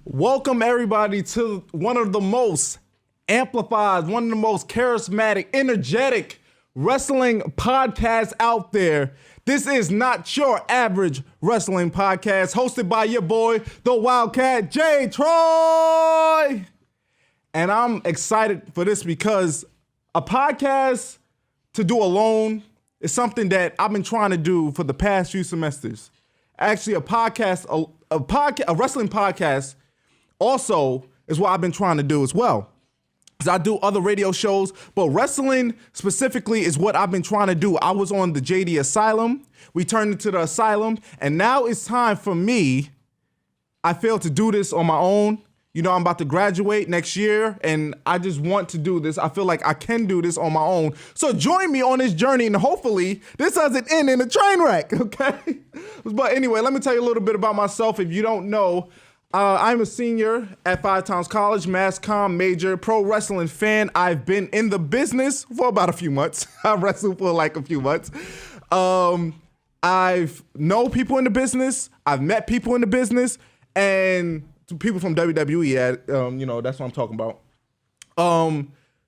Welcome everybody to one of the most amplified, one of the most charismatic, energetic wrestling podcasts out there. This is not your average wrestling podcast hosted by your boy, the Wildcat J. Troy. And I'm excited for this because a podcast to do alone is something that I've been trying to do for the past few semesters. Actually, a wrestling podcast also is what I've been trying to do as well. Because I do other radio shows, but wrestling specifically is what I've been trying to do. I was on the JD Asylum. We turned into the Asylum, and now it's time for me. I failed to do this on my own. You know, I'm about to graduate next year, and I just want to do this. I feel like I can do this on my own. So join me on this journey, and hopefully this doesn't end in a train wreck, okay? But anyway, let me tell you a little bit about myself if you don't know. I'm a senior at 5 Towns College, mass comm major, pro wrestling fan. I've been in the business for about a few months. I wrestled for like a few months. I've known people in the business. I've met people in the business, and people from WWE. You know, that's what I'm talking about.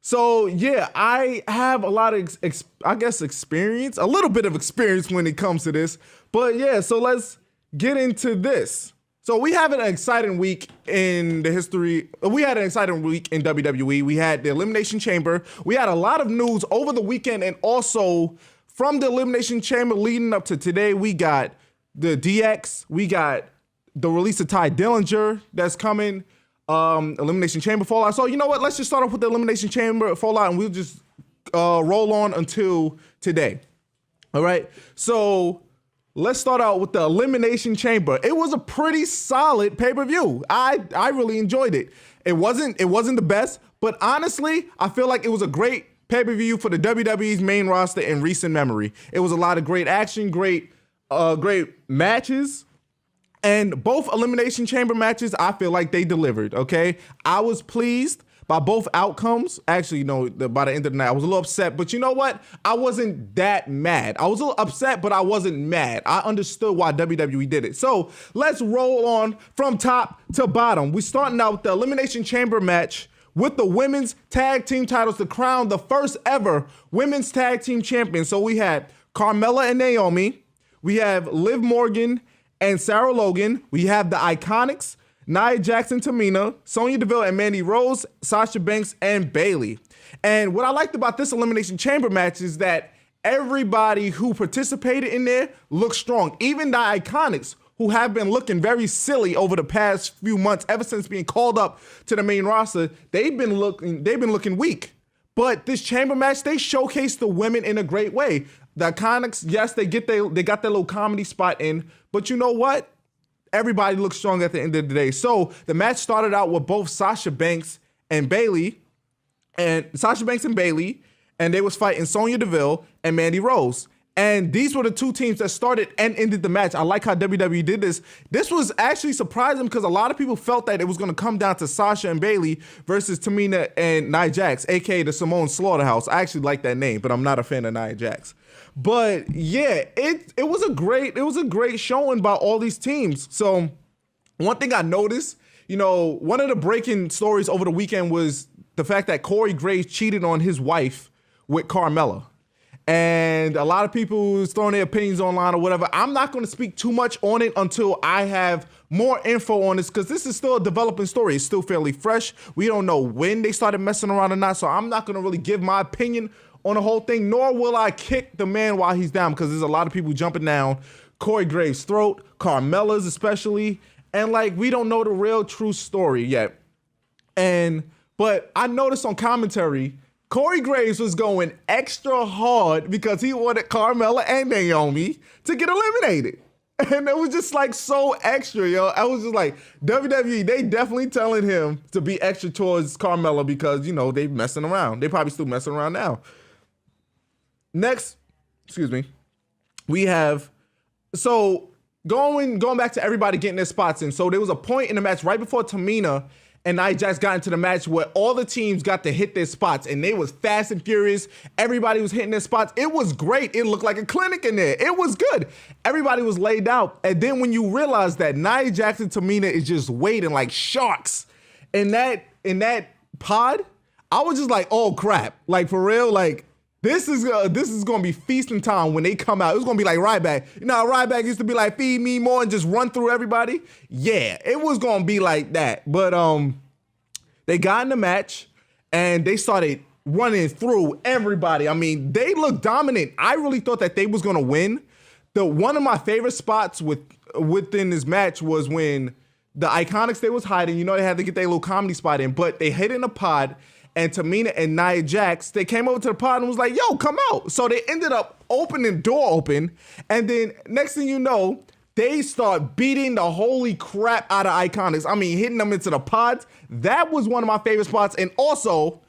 So yeah, I have a lot of, experience, a little bit of experience when it comes to this. But yeah, so let's get into this. So we have an exciting week in the history. We had an exciting week in WWE. We had the Elimination Chamber. We had a lot of news over the weekend, and also from the Elimination Chamber leading up to today, we got the DX. We got the release of Ty Dillinger that's coming. Elimination Chamber Fallout. So you know what? Let's just start off with the Elimination Chamber Fallout, and we'll just roll on until today. All right. So let's start out with the Elimination Chamber. It was a pretty solid pay-per-view. I really enjoyed it. It wasn't the best, but honestly, I feel like it was a great pay-per-view for the WWE's main roster in recent memory. It was a lot of great action, great matches, and both Elimination Chamber matches, I feel like they delivered, okay? I was pleased by both outcomes. Actually, by the end of the night, I was a little upset, but you know what? I wasn't that mad. I was a little upset, but I wasn't mad. I understood why WWE did it. So let's roll on from top to bottom. We're starting out with the Elimination Chamber match with the women's tag team titles to crown the first ever women's tag team champion. So we had Carmella and Naomi. We have Liv Morgan and Sarah Logan. We have the Iconics, Nia Jax and Tamina, Sonya Deville and Mandy Rose, Sasha Banks and Bayley. And what I liked about this Elimination Chamber match is that everybody who participated in there looked strong. Even the Iconics, who have been looking very silly over the past few months, ever since being called up to the main roster, they've been looking weak. But this chamber match, they showcased the women in a great way. The Iconics, yes, they got their little comedy spot in, but you know what? Everybody looks strong at the end of the day. So the match started out with both Sasha Banks and Bayley, and they was fighting Sonya Deville and Mandy Rose. And these were the two teams that started and ended the match. I like how WWE did this. This was actually surprising because a lot of people felt that it was going to come down to Sasha and Bayley versus Tamina and Nia Jax, aka the Simone Slaughterhouse. I actually like that name, but I'm not a fan of Nia Jax. But yeah, it was a great showing by all these teams. So one thing I noticed, one of the breaking stories over the weekend was the fact that Corey Graves cheated on his wife with Carmella. And a lot of people was throwing their opinions online or whatever. I'm not going to speak too much on it until I have more info on this, because this is still a developing story. It's still fairly fresh. We don't know when they started messing around or not, so I'm not going to really give my opinion on the whole thing, nor will I kick the man while he's down, because there's a lot of people jumping down Corey Graves' throat, Carmella's especially, and we don't know the real true story yet. But I noticed on commentary, Corey Graves was going extra hard because he wanted Carmella and Naomi to get eliminated. And it was just so extra, yo. I was just like, WWE, they definitely telling him to be extra towards Carmella because, they messing around. They probably still messing around now. Next, we have, going back to everybody getting their spots in. So there was a point in the match right before Tamina and Nia Jax got into the match where all the teams got to hit their spots, and they was fast and furious. Everybody was hitting their spots. It was great. It looked like a clinic in there. It was good. Everybody was laid out. And then when you realize that Nia Jax and Tamina is just waiting like sharks in that pod, I was just like, oh crap. Like for real, like this is gonna be feasting time when they come out. It was gonna be like Ryback. You know how Ryback used to be like, feed me more and just run through everybody? Yeah, it was gonna be like that. But they got in the match and they started running through everybody. I mean, they looked dominant. I really thought that they was gonna win. One of my favorite spots within this match was when the Iconics, they was hiding. You know, they had to get their little comedy spot in, but they hid in a pod. And Tamina and Nia Jax, they came over to the pod and was like, yo, come out. So they ended up opening the door open. And then next thing you know, they start beating the holy crap out of Iconics. I mean, hitting them into the pods. That was one of my favorite spots. And also,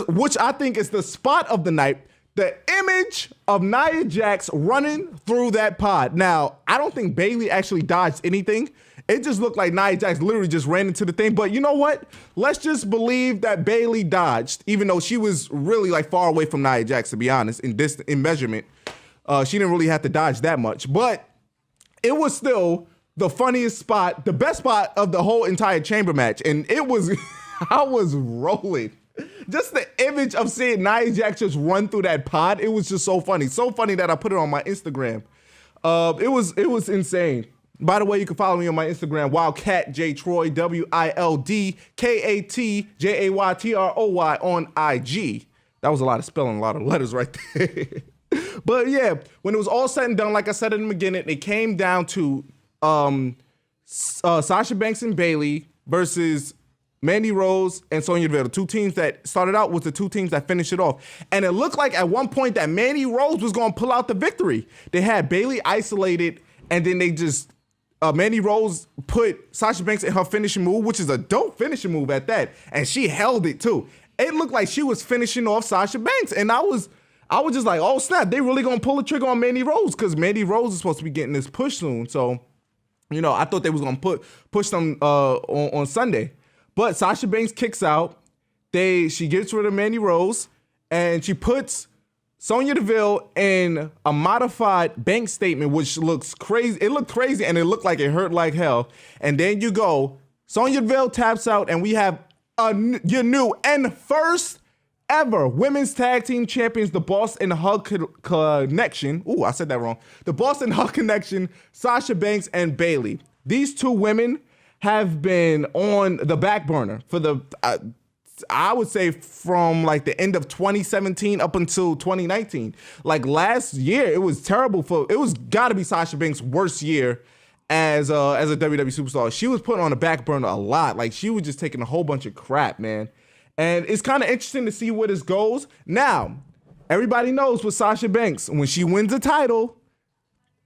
which I think is the spot of the night, the image of Nia Jax running through that pod. Now, I don't think Bayley actually dodged anything. It just looked like Nia Jax literally just ran into the thing. But you know what? Let's just believe that Bayley dodged, even though she was really like far away from Nia Jax, to be honest, in measurement. She didn't really have to dodge that much. But it was still the funniest spot, the best spot of the whole entire chamber match. And it was, I was rolling. Just the image of seeing Nia Jax just run through that pod, it was just so funny. So funny that I put it on my Instagram. It was insane. By the way, you can follow me on my Instagram, WildcatJTroy, WILDKATJAYTROY on IG. That was a lot of spelling, a lot of letters right there. But yeah, when it was all said and done, like I said in the beginning, it came down to Sasha Banks and Bayley versus Mandy Rose and Sonya Deville. The two teams that started out was the two teams that finished it off. And it looked like at one point that Mandy Rose was going to pull out the victory. They had Bayley isolated, and then they just... Mandy Rose put Sasha Banks in her finishing move, which is a dope finishing move at that, and she held it too. It looked like she was finishing off Sasha Banks, and I was just like, oh snap, they really gonna pull the trigger on Mandy Rose, because Mandy Rose is supposed to be getting this push soon. So, you know, I thought they was gonna push them on Sunday, but Sasha Banks kicks out. She gets rid of Mandy Rose, and she puts Sonya Deville in a modified bank statement, which looks crazy. It looked crazy, and it looked like it hurt like hell. And then you go, Sonya Deville taps out, and we have your new and first ever women's tag team champions, the Boston Hug Connection. Ooh, I said that wrong. The Boston Hug Connection, Sasha Banks and Bayley. These two women have been on the back burner for the... I would say from like the end of 2017 up until 2019. Like last year, it was terrible it was gotta be Sasha Banks' worst year as a WWE superstar. She was put on the back burner a lot. Like she was just taking a whole bunch of crap, man. And it's kind of interesting to see where this goes. Now, everybody knows with Sasha Banks, when she wins a title,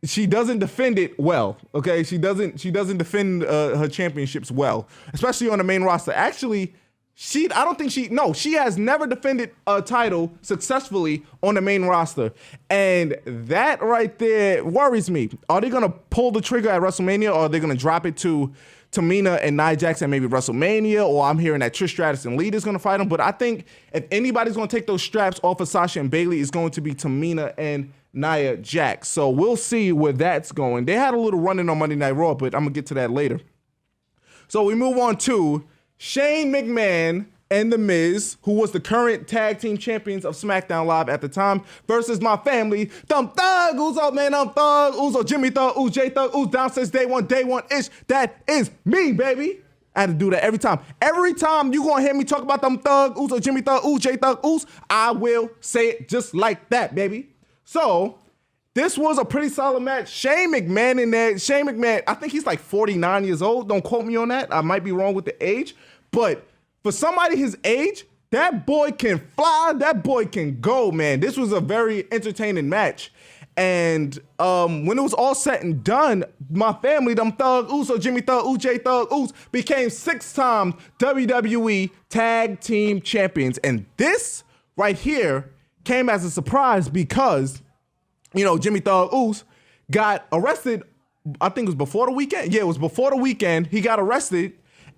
she doesn't defend it well, okay? She doesn't defend her championships well, especially on the main roster. Actually, she has never defended a title successfully on the main roster. And that right there worries me. Are they going to pull the trigger at WrestleMania, or are they going to drop it to Tamina and Nia Jax at maybe WrestleMania? Or I'm hearing that Trish Stratus and Lita's going to fight them. But I think if anybody's going to take those straps off of Sasha and Bayley, it's going to be Tamina and Nia Jax. So we'll see where that's going. They had a little run-in on Monday Night Raw, but I'm going to get to that later. So we move on to Shane McMahon and The Miz, who was the current tag team champions of SmackDown Live at the time, versus my family, them Thug Uso, man, I'm Thug Uso, Jimmy Thug, Uso, J Thug, Uso, down since day one-ish. That is me, baby. I had to do that every time. Every time you gonna hear me talk about them Thug Uso, Jimmy Thug, Uso, J Thug, Uso, I will say it just like that, baby. So, this was a pretty solid match. Shane McMahon in there. Shane McMahon, I think he's like 49 years old. Don't quote me on that. I might be wrong with the age. But for somebody his age, that boy can fly. That boy can go, man. This was a very entertaining match. And when it was all said and done, my family, them Thug Uso, Jimmy Thug, Uso, J Thug, Uso, became 6-time WWE Tag Team Champions. And this right here came as a surprise because, you know, Jimmy Thug Uso got arrested. I think it was before the weekend. Yeah, it was before the weekend. He got arrested,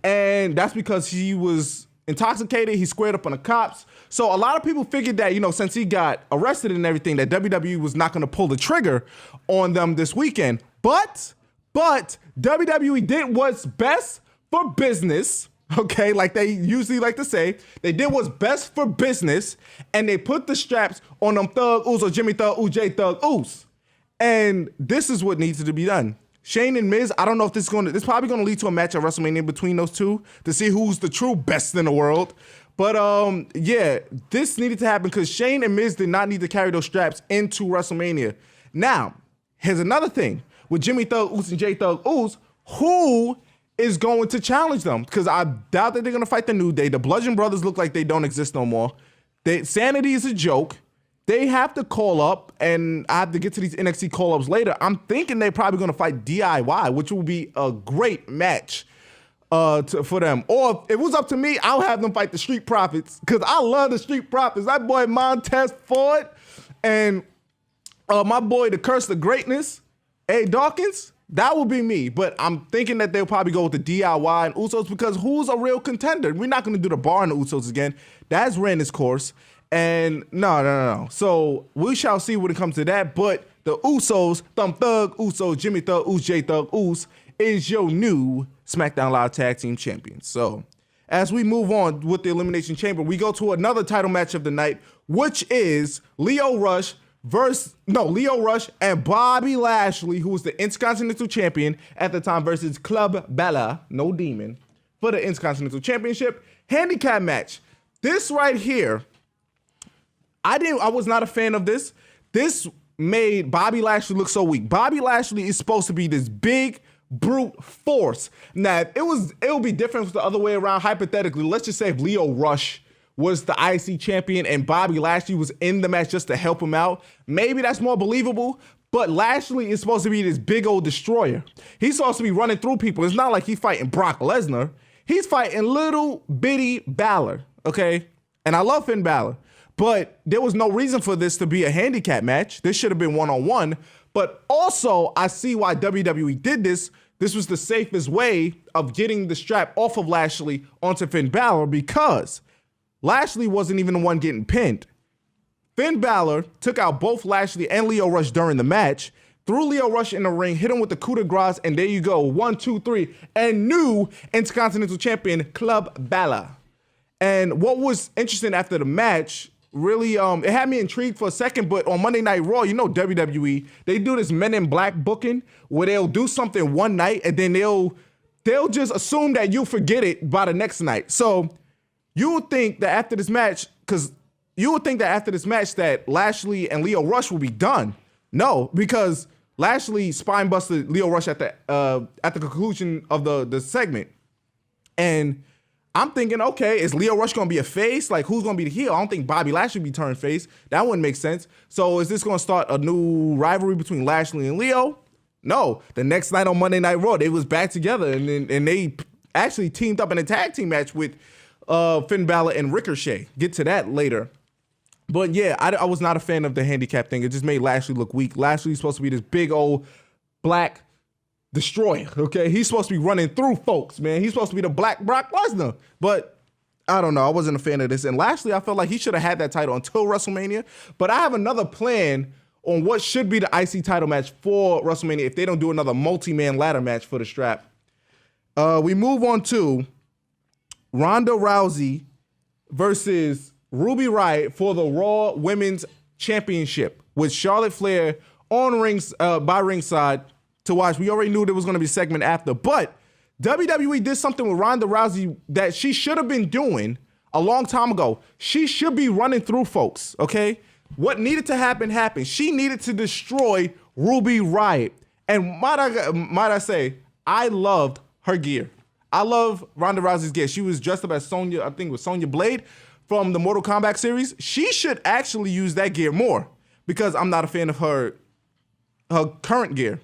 And that's because he was intoxicated. He squared up on the cops. So a lot of people figured that, since he got arrested and everything, that WWE was not going to pull the trigger on them this weekend. But WWE did what's best for business. Okay, like they usually like to say, they did what's best for business, and they put the straps on them Thug Uso, Jimmy Thug, J Thug Us. And this is what needs to be done. Shane and Miz, I don't know if this probably going to lead to a match at WrestleMania between those two to see who's the true best in the world. But yeah, this needed to happen because Shane and Miz did not need to carry those straps into WrestleMania. Now, here's another thing. With Jimmy Thug Us and J Thug Us, who is going to challenge them? Because I doubt that they're going to fight the New Day. The Bludgeon Brothers look like they don't exist no more. Sanity is a joke. They have to call up, and I have to get to these NXT call-ups later. I'm thinking they're probably going to fight DIY, which will be a great match for them. Or if it was up to me, I'll have them fight the Street Profits, because I love the Street Profits. That boy Montez Ford and my boy, the Curse of Greatness, A. Dawkins, that would be me. But I'm thinking that they'll probably go with the DIY and Usos, because who's a real contender? We're not going to do the Bar and the Usos again. That's ran its course. And no. So we shall see when it comes to that. But the Usos, Thug Uso, Jimmy Thug Us, J Thug Us, is your new SmackDown Live Tag Team Champions. So as we move on with the Elimination Chamber, we go to another title match of the night, which is Lio Rush and Bobby Lashley, who was the Intercontinental Champion at the time, versus Club Bella, no demon, for the Intercontinental Championship. Handicap match. This right here, I was not a fan of this. This made Bobby Lashley look so weak. Bobby Lashley is supposed to be this big brute force. Now, it would be different the other way around. Hypothetically, let's just say if Lio Rush was the IC champion and Bobby Lashley was in the match just to help him out, maybe that's more believable. But Lashley is supposed to be this big old destroyer. He's supposed to be running through people. It's not like he's fighting Brock Lesnar. He's fighting little bitty Balor, okay? And I love Finn Balor. But there was no reason for this to be a handicap match. This should have been one-on-one. But also, I see why WWE did this. This was the safest way of getting the strap off of Lashley onto Finn Balor, because Lashley wasn't even the one getting pinned. Finn Balor took out both Lashley and Lio Rush during the match, threw Lio Rush in the ring, hit him with the coup de grace, and there you go. 1, 2, 3. And new Intercontinental Champion, Club Balor. And what was interesting after the match, really, it had me intrigued for a second, but on Monday Night Raw, WWE, they do this Men in Black booking where they'll do something one night and then they'll just assume that you'll forget it by the next night. So you would think that after this match, that Lashley and Lio Rush will be done. No, because Lashley spine busted Lio Rush at the conclusion of the segment. And I'm thinking, okay, is Lio Rush going to be a face? Like, who's going to be the heel? I don't think Bobby Lashley be turned face. That wouldn't make sense. So is this going to start a new rivalry between Lashley and Lio? No. The next night on Monday Night Raw, they was back together, and they actually teamed up in a tag team match with Finn Balor and Ricochet. Get to that later. But yeah, I was not a fan of the handicap thing. It just made Lashley look weak. Lashley's supposed to be this big old black destroyer, okay? He's supposed to be running through folks, man. He's supposed to be the black Brock Lesnar. But I don't know. I wasn't a fan of this. And Lashley, I felt like he should have had that title until WrestleMania. But I have another plan on what should be the IC title match for WrestleMania if they don't do another multi-man ladder match for the strap. We move on to Ronda Rousey versus Ruby Riott for the Raw Women's Championship with Charlotte Flair by ringside to watch. We already knew there was going to be a segment after, but WWE did something with Ronda Rousey that she should have been doing a long time ago. She should be running through folks, okay? What needed to happen happened. She needed to destroy Ruby Riott. And might I say, I loved her gear. I love Ronda Rousey's gear. She was dressed up as Sonya, I think it was Sonya Blade from the Mortal Kombat series. She should actually use that gear more, because I'm not a fan of her current gear.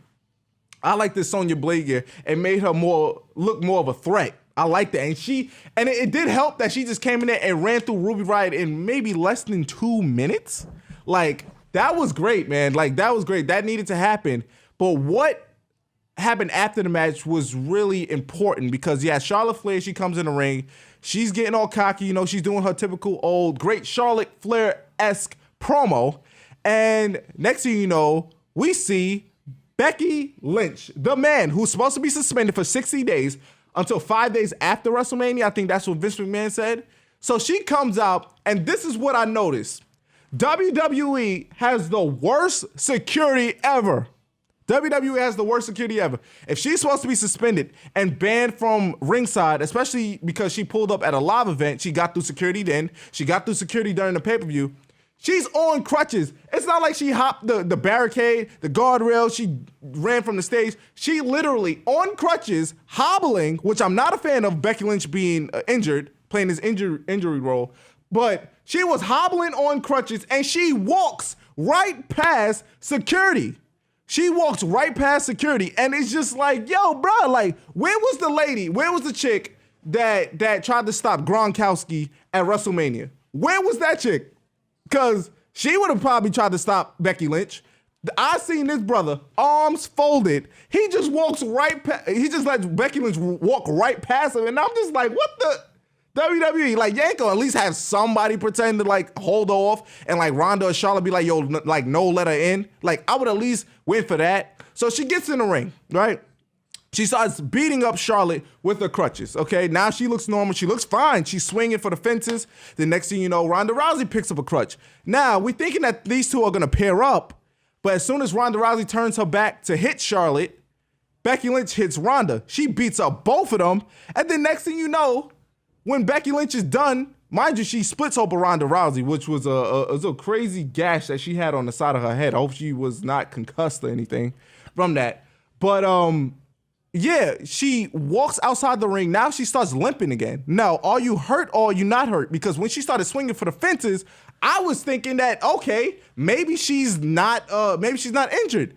I like this Sonya Blade gear. It made her look more of a threat. I like that. And it did help that she just came in there and ran through Ruby Riott in maybe less than 2 minutes. Like, that was great, man. Like, that was great. That needed to happen. But what happened after the match was really important because, yeah, Charlotte Flair, she comes in the ring. She's getting all cocky. You know, she's doing her typical old great Charlotte Flair-esque promo. And next thing you know, we see Becky Lynch, the man who's supposed to be suspended for 60 days until 5 days after WrestleMania. I think that's what Vince McMahon said. So she comes out, and this is what I noticed. WWE has the worst security ever. WWE has the worst security ever. If she's supposed to be suspended and banned from ringside, especially because she pulled up at a live event, she got through security then, she got through security during the pay-per-view, she's on crutches. It's not like she hopped the barricade, the guardrail, she ran from the stage. She literally on crutches, hobbling, which I'm not a fan of Becky Lynch being injured, playing this injury role, but she was hobbling on crutches and she walks right past security. She walks right past security, and it's just like, yo, bro, like, where was the lady? Where was the chick that tried to stop Gronkowski at WrestleMania? Where was that chick? Because she would have probably tried to stop Becky Lynch. I seen this brother, arms folded. He just walks right past, he just lets Becky Lynch walk right past him, and I'm just like, what the? WWE, like, you ain't gonna at least have somebody pretend to, like, hold off and, like, Ronda or Charlotte be like, yo, like, no, let her in. Like, I would at least wait for that. So she gets in the ring, right? She starts beating up Charlotte with her crutches, okay? Now she looks normal. She looks fine. She's swinging for the fences. The next thing you know, Ronda Rousey picks up a crutch. Now, we're thinking that these two are gonna pair up, but as soon as Ronda Rousey turns her back to hit Charlotte, Becky Lynch hits Ronda. She beats up both of them, and then next thing you know, when Becky Lynch is done, mind you, she splits open Ronda Rousey, which was a crazy gash that she had on the side of her head. I hope she was not concussed or anything from that. But yeah, she walks outside the ring. Now she starts limping again. Now, are you hurt or are you not hurt? Because when she started swinging for the fences, I was thinking that, okay, maybe she's not injured.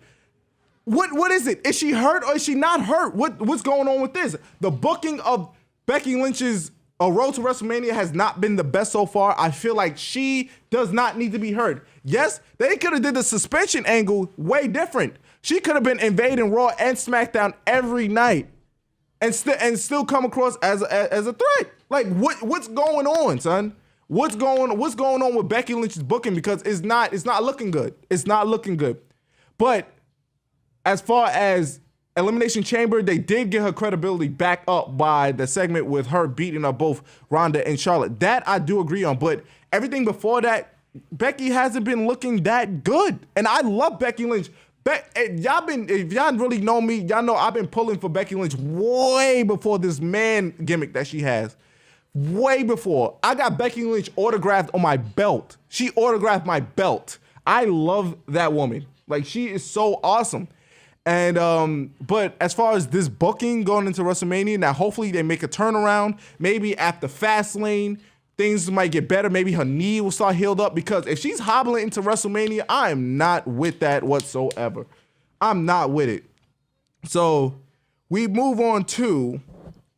What is it? Is she hurt or is she not hurt? What's going on with this? The booking of Becky Lynch's Road to WrestleMania has not been the best so far. I feel like she does not need to be hurt. Yes, they could have did the suspension angle way different. She could have been invading Raw and SmackDown every night and still come across as a threat. Like, what's going on, son? What's going on with Becky Lynch's booking? Because it's not looking good. It's not looking good. But as far as Elimination Chamber, they did get her credibility back up by the segment with her beating up both Ronda and Charlotte. That I do agree on, but everything before that, Becky hasn't been looking that good. And I love Becky Lynch. If y'all really know me, y'all know I've been pulling for Becky Lynch way before this man gimmick that she has. Way before. I got Becky Lynch autographed on my belt. She autographed my belt. I love that woman. Like, she is so awesome. And but as far as this booking going into WrestleMania, now hopefully they make a turnaround. Maybe after Fastlane, things might get better. Maybe her knee will start healed up, because if she's hobbling into WrestleMania, I am not with that whatsoever. I'm not with it. So we move on to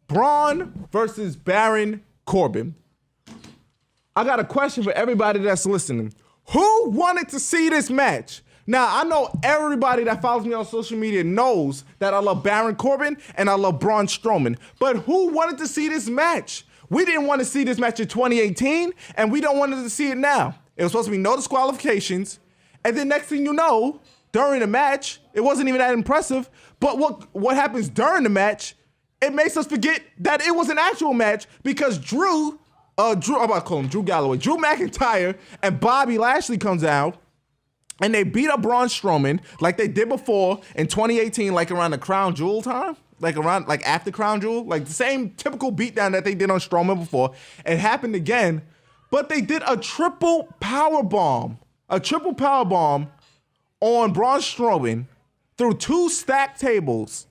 Braun versus Baron Corbin. I got a question for everybody that's listening. Who wanted to see this match? Now, I know everybody that follows me on social media knows that I love Baron Corbin and I love Braun Strowman. But who wanted to see this match? We didn't want to see this match in 2018, and we don't want to see it now. It was supposed to be no disqualifications. And then next thing you know, during the match, it wasn't even that impressive. But what happens during the match, it makes us forget that it was an actual match, because Drew McIntyre and Bobby Lashley comes out, and they beat up Braun Strowman like they did before in 2018, like around the Crown Jewel time, like after Crown Jewel, like the same typical beatdown that they did on Strowman before. It happened again, but they did a triple power bomb on Braun Strowman through 2 stacked tables.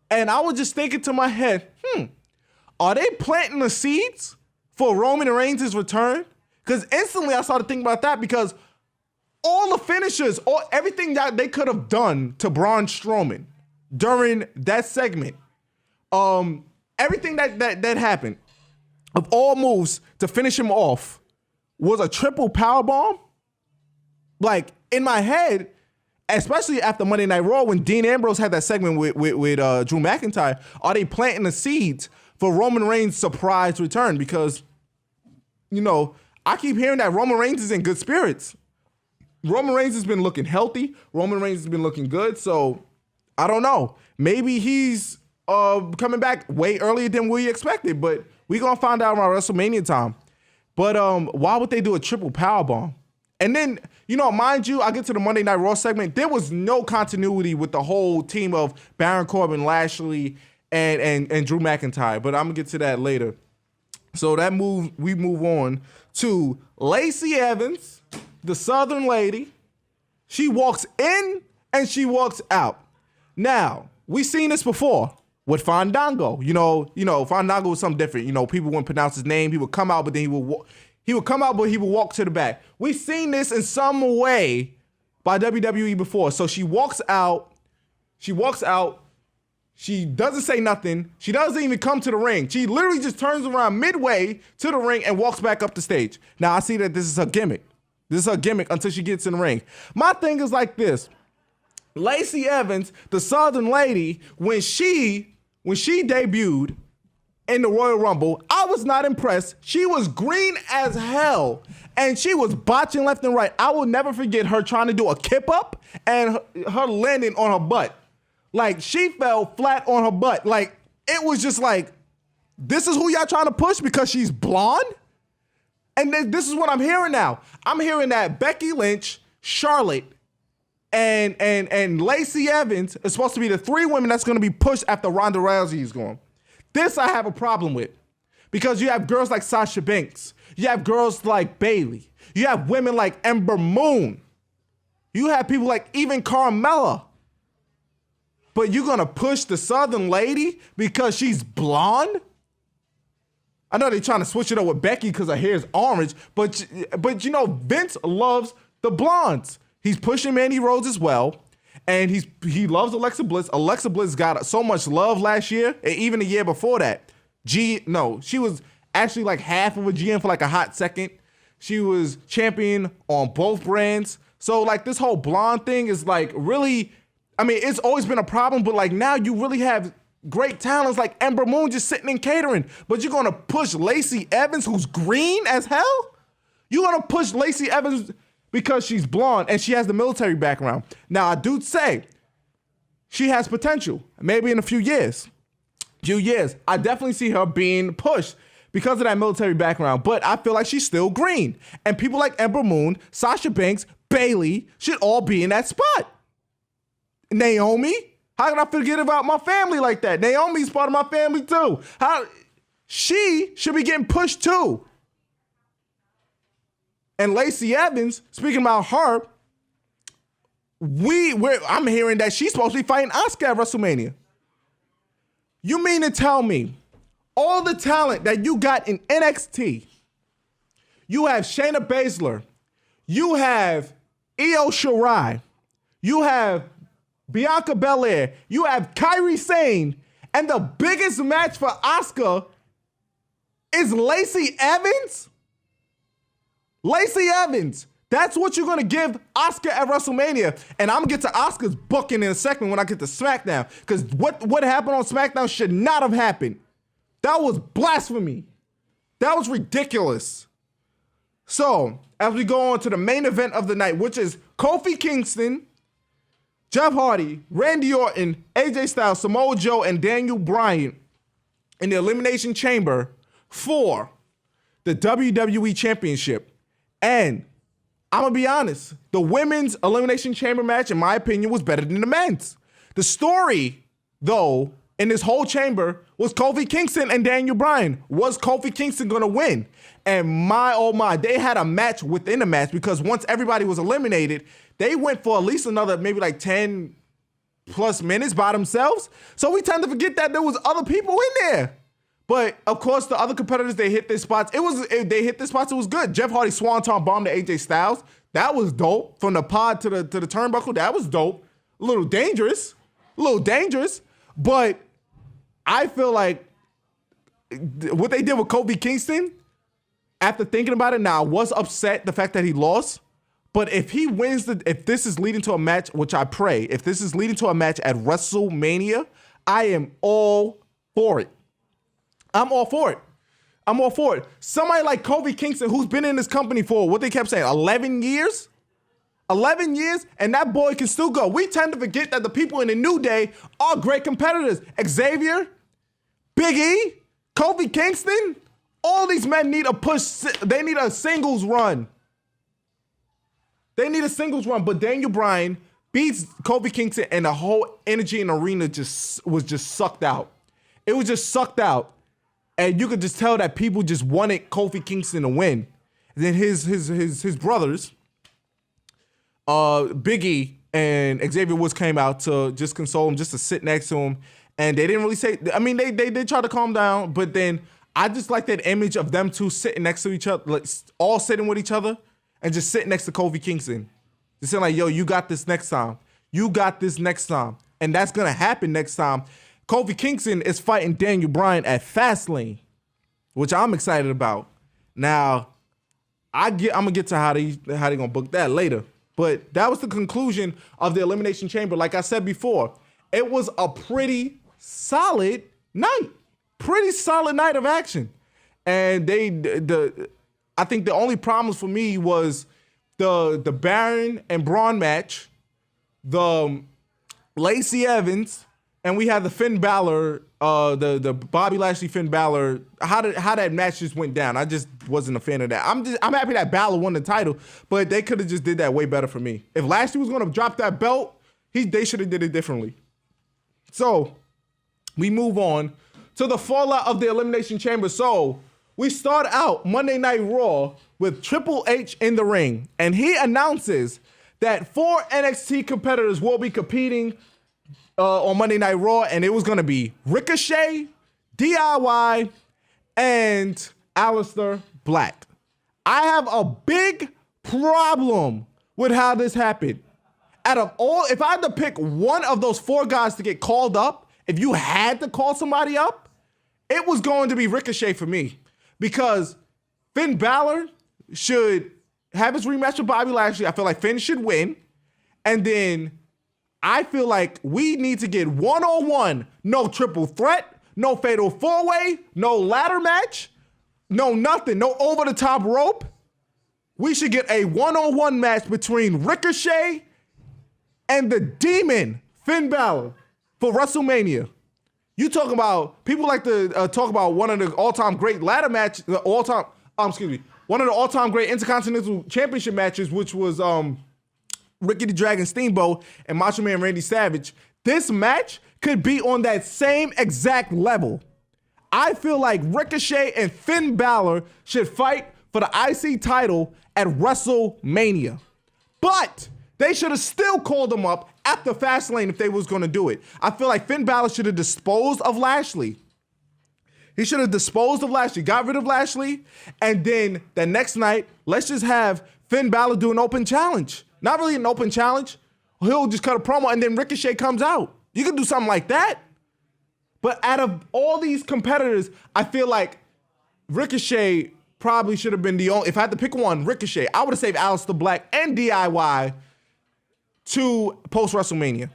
And I was just thinking to my head, are they planting the seeds for Roman Reigns' return? Because instantly I started thinking about that, because all the finishers, everything that they could have done to Braun Strowman during that segment, everything that happened, of all moves to finish him off, was a triple powerbomb. Like, in my head, especially after Monday Night Raw when Dean Ambrose had that segment with Drew McIntyre, are they planting the seeds for Roman Reigns' surprise return? Because, I keep hearing that Roman Reigns is in good spirits. Roman Reigns has been looking healthy. Roman Reigns has been looking good. So, I don't know. Maybe he's coming back way earlier than we expected, but we're going to find out around WrestleMania time. But why would they do a triple powerbomb? And then, mind you, I get to the Monday Night Raw segment. There was no continuity with the whole team of Baron Corbin, Lashley, and Drew McIntyre. But I'm going to get to that later. So we move on to Lacey Evans, the Southern lady. She walks in and she walks out. Now, we've seen this before with Fandango. Fandango was something different. People wouldn't pronounce his name. He would come out, but then he would come out, but he would walk to the back. We've seen this in some way by WWE before. So she walks out. She doesn't say nothing. She doesn't even come to the ring. She literally just turns around midway to the ring and walks back up the stage. Now, I see that this is her gimmick. This is her gimmick until she gets in the ring. My thing is like this. Lacey Evans, the Southern lady, when she debuted in the Royal Rumble, I was not impressed. She was green as hell, and she was botching left and right. I will never forget her trying to do a kip up and her landing on her butt. Like, she fell flat on her butt. Like, it was just like, this is who y'all trying to push because she's blonde? And this is what I'm hearing now. I'm hearing that Becky Lynch, Charlotte, and Lacey Evans is supposed to be the three women that's going to be pushed after Ronda Rousey is gone. This I have a problem with because you have girls like Sasha Banks. You have girls like Bayley. You have women like Ember Moon. You have people like even Carmella. But you're going to push the Southern lady because she's blonde? I know they're trying to switch it up with Becky because her hair is orange, but Vince loves the blondes. He's pushing Mandy Rose as well. And he loves Alexa Bliss. Alexa Bliss got so much love last year, and even the year before that. She was actually like half of a GM for like a hot second. She was champion on both brands. So like this whole blonde thing is like really, it's always been a problem, but like now you really have great talents like Ember Moon just sitting in catering. But you're gonna push Lacey Evans, who's green as hell? You're gonna push Lacey Evans because she's blonde and she has the military background. Now, I do say she has potential, maybe in a few years. I definitely see her being pushed because of that military background, but I feel like she's still green. And people like Ember Moon, Sasha Banks, Bayley should all be in that spot. Naomi, how can I forget about my family like that? Naomi's part of my family too. She should be getting pushed too. And Lacey Evans, speaking about her, I'm hearing that she's supposed to be fighting Asuka at WrestleMania. You mean to tell me all the talent that you got in NXT, you have Shayna Baszler, you have Io Shirai, you have Bianca Belair, you have Kairi Sane, and the biggest match for Asuka is Lacey Evans? Lacey Evans. That's what you're going to give Asuka at WrestleMania. And I'm going to get to Asuka's booking in a second when I get to SmackDown. Because what happened on SmackDown should not have happened. That was blasphemy. That was ridiculous. So, as we go on to the main event of the night, which is Kofi Kingston, Jeff Hardy, Randy Orton, AJ Styles, Samoa Joe, and Daniel Bryan in the Elimination Chamber for the WWE Championship. And I'm going to be honest, the women's Elimination Chamber match, in my opinion, was better than the men's. The story, though, in this whole chamber was Kofi Kingston and Daniel Bryan. Was Kofi Kingston going to win? And my, oh my, they had a match within a match because once everybody was eliminated, they went for at least another maybe like 10 plus minutes by themselves. So we tend to forget that there was other people in there. But of course, the other competitors, they hit their spots. It was good. Jeff Hardy swanton bombed to AJ Styles. That was dope. From the pod to the turnbuckle, that was dope. A little dangerous. But I feel like what they did with Kofi Kingston, after thinking about it now, I was upset the fact that he lost. But if he wins if this is leading to a match, which I pray, if this is leading to a match at WrestleMania, I am all for it. I'm all for it. I'm all for it. Somebody like Kofi Kingston, who's been in this company for what they kept saying, 11 years? 11 years, and that boy can still go. We tend to forget that the people in the New Day are great competitors. Xavier, Big E, Kofi Kingston, all these men need a push. They need a singles run. They need a singles run, but Daniel Bryan beats Kofi Kingston, and the whole energy in the arena was just sucked out. It was just sucked out. And you could just tell that people just wanted Kofi Kingston to win. And then his brothers, Big E and Xavier Woods, came out to just console him, just to sit next to him. And they didn't really say, I mean, they did try to calm down, but then I just like that image of them two sitting next to each other, like all sitting with each other and just sitting next to Kofi Kingston. Just saying like, yo, you got this next time. You got this next time. And that's going to happen next time. Kofi Kingston is fighting Daniel Bryan at Fastlane, which I'm excited about. Now, I'm gonna get to how they gonna book that later. But that was the conclusion of the Elimination Chamber. Like I said before, it was a pretty solid night. Pretty solid night of action. And I think the only problems for me was the Baron and Braun match, the Lacey Evans, and we had the Finn Balor, the Bobby Lashley Finn Balor. How that match just went down. I just wasn't a fan of that. I'm happy that Balor won the title, but they could have just did that way better for me. If Lashley was gonna drop that belt, they should have did it differently. So we move on to the fallout of the Elimination Chamber. So we start out Monday Night Raw with Triple H in the ring, and he announces that 4 NXT competitors will be competing on Monday Night Raw, and it was going to be Ricochet, DIY, and Aleister Black. I have a big problem with how this happened. If I had to pick one of those 4 guys to get called up, if you had to call somebody up, it was going to be Ricochet for me, because Finn Balor should have his rematch with Bobby Lashley. I feel like Finn should win, and then I feel like we need to get one-on-one, no triple threat, no fatal 4-way, no ladder match, no nothing, no over-the-top rope. We should get a one-on-one match between Ricochet and the Demon, Finn Balor, for WrestleMania. You talk about, people like to talk about one of the all-time great ladder match, one of the all-time great Intercontinental Championship matches, which was Ricky the Dragon Steamboat and Macho Man Randy Savage. This match could be on that same exact level. I feel like Ricochet and Finn Balor should fight for the IC title at WrestleMania. But they should have still called them up after Fastlane if they was going to do it. I feel like Finn Balor should have disposed of Lashley. He should have disposed of Lashley, got rid of Lashley, and then the next night, let's just have Finn Balor do an open challenge. Not really an open challenge. He'll just cut a promo and then Ricochet comes out. You can do something like that. But out of all these competitors, I feel like Ricochet probably should have been the only, if I had to pick one, Ricochet. I would have saved Aleister Black and DIY to post-WrestleMania.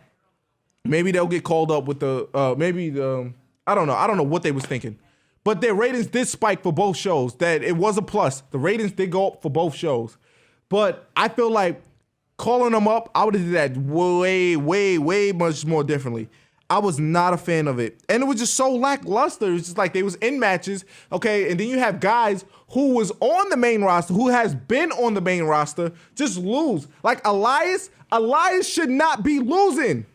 Maybe they'll get called up with I don't know what they was thinking. But their ratings did spike for both shows. That it was a plus. The ratings did go up for both shows. But I feel like calling them up, I would have did that way much more differently. I was not a fan of it. And it was just so lackluster. It's just like they was in matches, okay? And then you have guys who was on the main roster, who has been on the main roster, just lose. Like Elias should not be losing.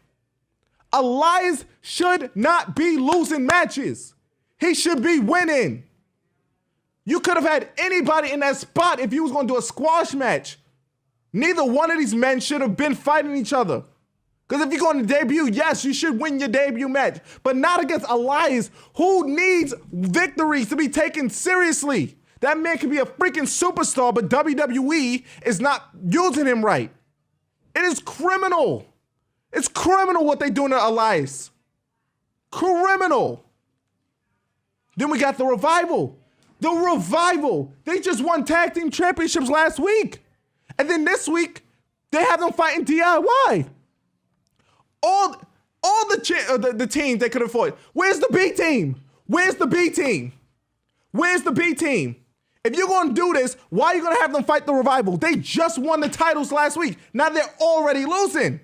Elias should not be losing matches. He should be winning. You could have had anybody in that spot if you was going to do a squash match. Neither one of these men should have been fighting each other. Because if you're going to debut, yes, you should win your debut match. But not against Elias, who needs victories to be taken seriously. That man could be a freaking superstar, but WWE is not using him right. It is criminal. It's criminal what they doing to Elias. Criminal. Then we got the Revival. The Revival. They just won tag team championships last week. And then this week, they have them fighting DIY. All the teams they could afford. Where's the B team? Where's the B team? Where's the B team? If you're going to do this, why are you going to have them fight the Revival? They just won the titles last week. Now they're already losing.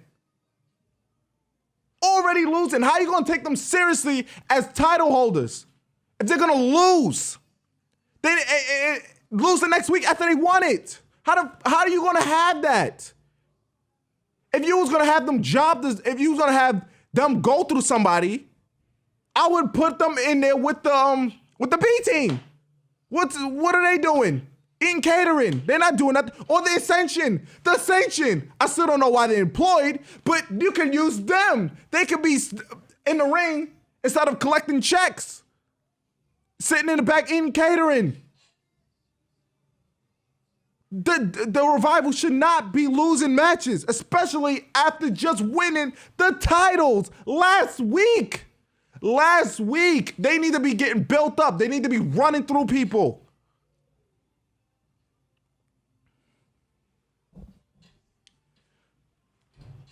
Already losing. How are you going to take them seriously as title holders? If they're going to lose. They lose the next week after they won it. How are you going to have that? If you was going to have them if you was going to have them go through somebody, I would put them in there with the B team. What are they doing? Eating catering. They're not doing that. Or the Ascension. The Ascension. I still don't know why they're employed, but you can use them. They could be in the ring instead of collecting checks. Sitting in the back eating catering. The Revival should not be losing matches, especially after just winning the titles last week. Last week, they need to be getting built up. They need to be running through people.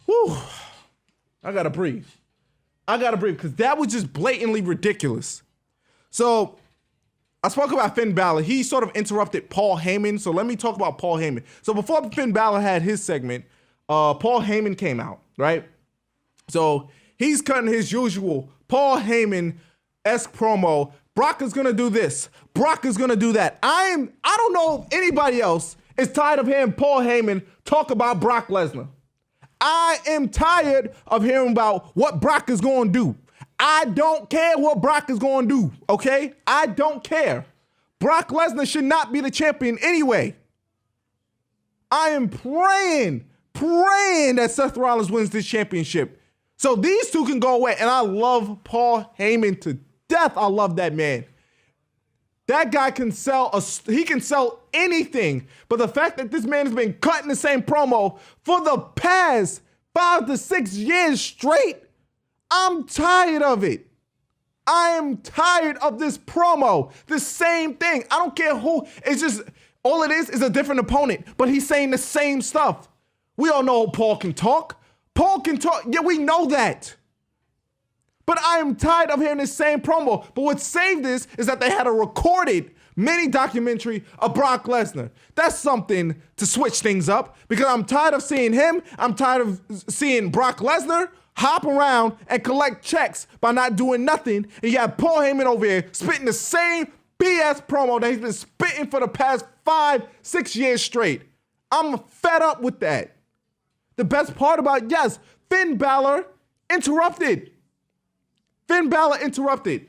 Whew. I gotta breathe because that was just blatantly ridiculous. So I spoke about Finn Balor. He sort of interrupted Paul Heyman. So let me talk about Paul Heyman. So before Finn Balor had his segment, Paul Heyman came out, right? So he's cutting his usual Paul Heyman-esque promo. Brock is gonna do this. Brock is gonna do that. I don't know if anybody else is tired of hearing Paul Heyman talk about Brock Lesnar. I am tired of hearing about what Brock is gonna do. I don't care what Brock is gonna do, okay? I don't care. Brock Lesnar should not be the champion anyway. I am praying that Seth Rollins wins this championship. So these two can go away. And I love Paul Heyman to death. I love that man. That guy can he can sell anything. But the fact that this man has been cutting the same promo for the past 5 to 6 years straight, I'm tired of it. I am tired of this promo. The same thing. I don't care who. It's just, all it is a different opponent. But he's saying the same stuff. We all know Paul can talk. Paul can talk. Yeah, we know that. But I am tired of hearing the same promo. But what saved this is that they had a recorded mini documentary of Brock Lesnar. That's something to switch things up because I'm tired of seeing him. I'm tired of seeing Brock Lesnar hop around and collect checks by not doing nothing. And you have Paul Heyman over here spitting the same BS promo that he's been spitting for the past 5-6 years straight. I'm fed up with that. The best part about, yes, Finn Balor interrupted. Finn Balor interrupted.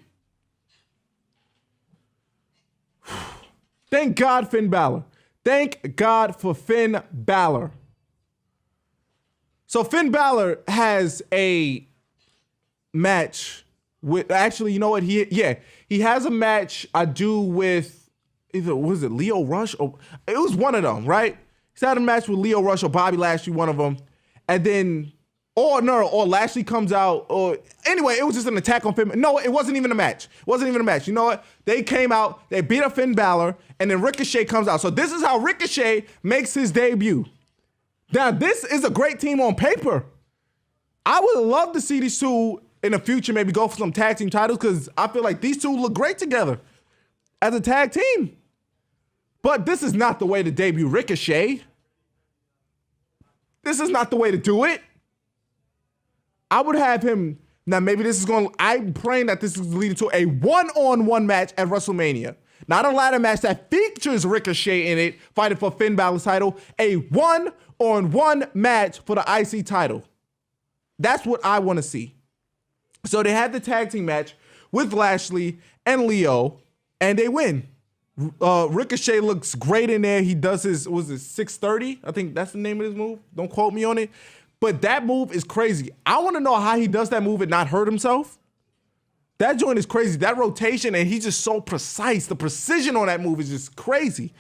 Thank God, Finn Balor. Thank God for Finn Balor. So Finn Balor has a match with, actually, you know what? He has a match I do with either, was it Lio Rush? Or it was one of them, right? He's had a match with Lio Rush or Bobby Lashley, one of them. And then, or Lashley comes out, or anyway, it was just an attack on Finn. No, it wasn't even a match. It wasn't even a match. You know what? They came out, they beat up Finn Balor, and then Ricochet comes out. So this is how Ricochet makes his debut. Now, this is a great team on paper. I would love to see these two in the future maybe go for some tag team titles because I feel like these two look great together as a tag team. But this is not the way to debut Ricochet. This is not the way to do it. I would have him, now maybe this is going, I'm praying that this is leading to a one-on-one match at WrestleMania. Not a ladder match that features Ricochet in it, fighting for Finn Balor's title. A one-on-one match for the IC title. That's what I want to see. So they had the tag team match with Lashley and Leo, and they win. Ricochet looks great in there. He does his, was it 630? I think that's the name of his move. Don't quote me on it. But that move is crazy. I want to know how he does that move and not hurt himself. That joint is crazy. That rotation, and he's just so precise. The precision on that move is just crazy.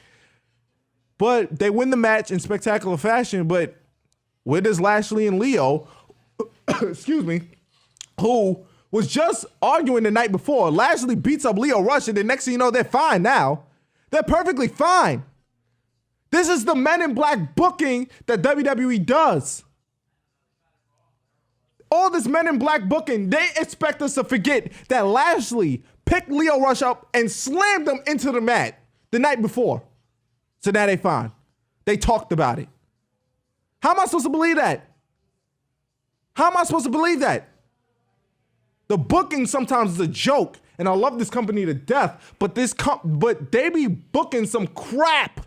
But they win the match in spectacular fashion. But where does Lashley and Leo, excuse me, who was just arguing the night before? Lashley beats up Lio Rush, and the next thing you know, they're fine now. They're perfectly fine. This is the Men in Black booking that WWE does. All this Men in Black booking, they expect us to forget that Lashley picked Lio Rush up and slammed them into the mat the night before. So now they fine. They talked about it. How am I supposed to believe that? How am I supposed to believe that? The booking sometimes is a joke, and I love this company to death, but they be booking some crap.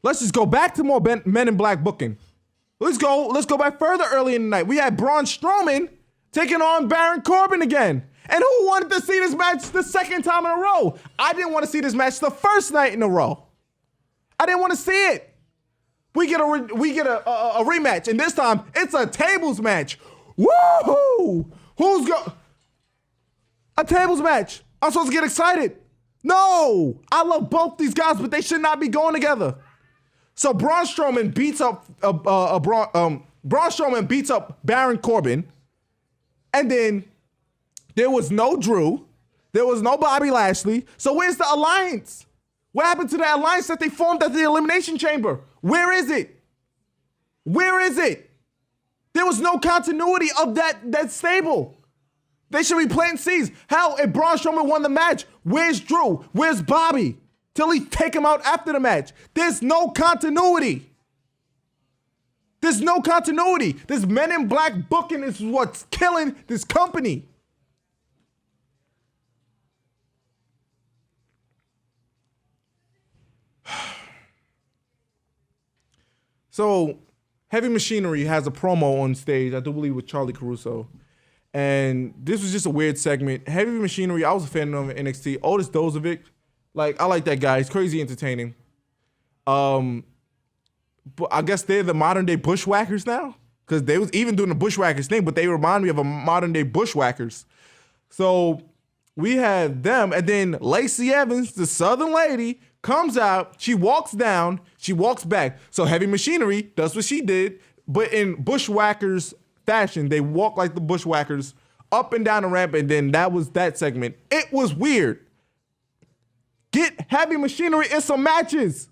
Let's just go back to more Men in Black booking. Let's go back further early in the night. We had Braun Strowman taking on Baron Corbin again. And who wanted to see this match the second time in a row? I didn't want to see this match the first night in a row. I didn't want to see it. We get a rematch, and this time it's a tables match. Woohoo! A tables match. I'm supposed to get excited. No, I love both these guys, but they should not be going together. So Braun Strowman beats up Baron Corbin, and then there was no Drew, there was no Bobby Lashley. So where's the alliance? What happened to the alliance that they formed at the Elimination Chamber? Where is it? Where is it? There was no continuity of that stable. They should be planting seeds. Hell, if Braun Strowman won the match, where's Drew? Where's Bobby? Till he take him out after the match. There's no continuity. There's no continuity. This Men in Black booking is what's killing this company. So, Heavy Machinery has a promo on stage, I do believe with Charlie Caruso. And this was just a weird segment. Heavy Machinery, I was a fan of NXT. Otis Dozovic, I like that guy. He's crazy entertaining. But I guess they're the modern day Bushwhackers now. Because they was even doing the Bushwhackers thing, but they remind me of a modern day Bushwhackers. So we had them, and then Lacey Evans, the Southern lady, comes out, she walks down, she walks back. So Heavy Machinery does what she did, but in Bushwhackers fashion, they walk like the Bushwhackers up and down the ramp, and then that was that segment. It was weird. Get Heavy Machinery in some matches.